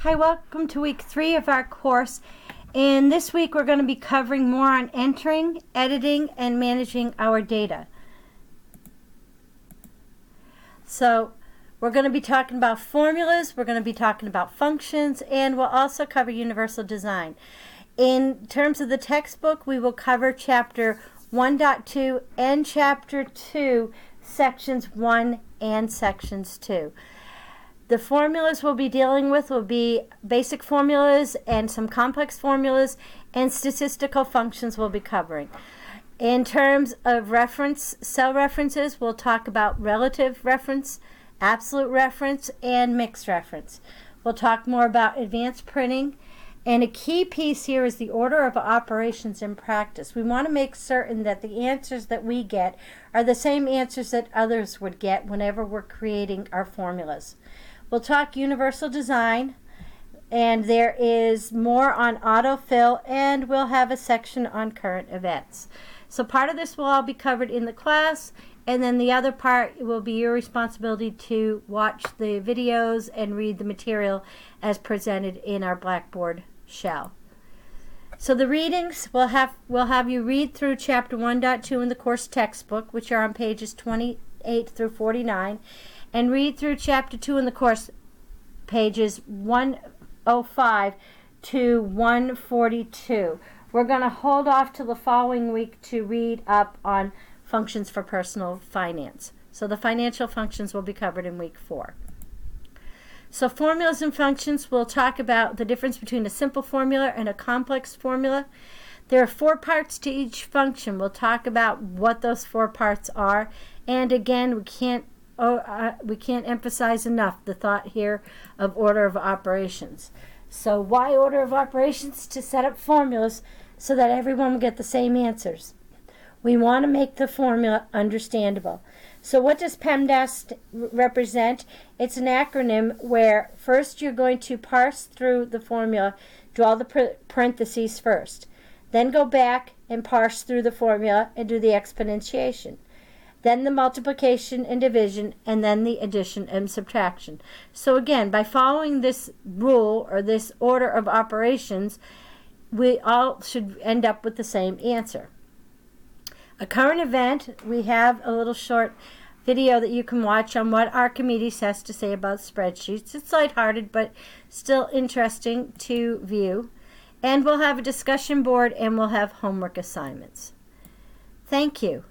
Hi, welcome to week 3 of our course. And this week we're going to be covering more on entering, editing, and managing our data. So we're going to be talking about formulas, we're going to be talking about functions, and we'll also cover universal design. In terms of the textbook, we will cover chapter 1.2 and chapter 2, sections 1 and sections 2. The formulas we'll be dealing with will be basic formulas and some complex formulas, and statistical functions we'll be covering. In terms of reference, cell references, we'll talk about relative reference, absolute reference, and mixed reference. We'll talk more about advanced printing, and a key piece here is the order of operations in practice. We want to make certain that the answers that we get are the same answers that others would get whenever we're creating our formulas. We'll talk universal design, and there is more on autofill, and we'll have a section on current events. So part of this will all be covered in the class, and then the other part will be your responsibility to watch the videos and read the material as presented in our Blackboard shell. So the readings, we'll have you read through chapter 1.2 in the course textbook, which are on pages 28 through 49, and read through chapter 2 in the course, pages 105 to 142. We're going to hold off till the following week to read up on functions for personal finance. So the financial functions will be covered in week 4. So formulas and functions, we'll talk about the difference between a simple formula and a complex formula. There are 4 parts to each function. We'll talk about what those 4 parts are. And again, we can't emphasize enough the thought here of order of operations. So why order of operations? To set up formulas so that everyone will get the same answers. We want to make the formula understandable. So what does PEMDAS represent? It's an acronym where first you're going to parse through the formula, draw the parentheses first, then go back and parse through the formula and do the exponentiation, then the multiplication and division, and then the addition and subtraction. So again, by following this rule or this order of operations, we all should end up with the same answer. A current event, we have a little short video that you can watch on what Archimedes has to say about spreadsheets. It's lighthearted, but still interesting to view. And we'll have a discussion board, and we'll have homework assignments. Thank you.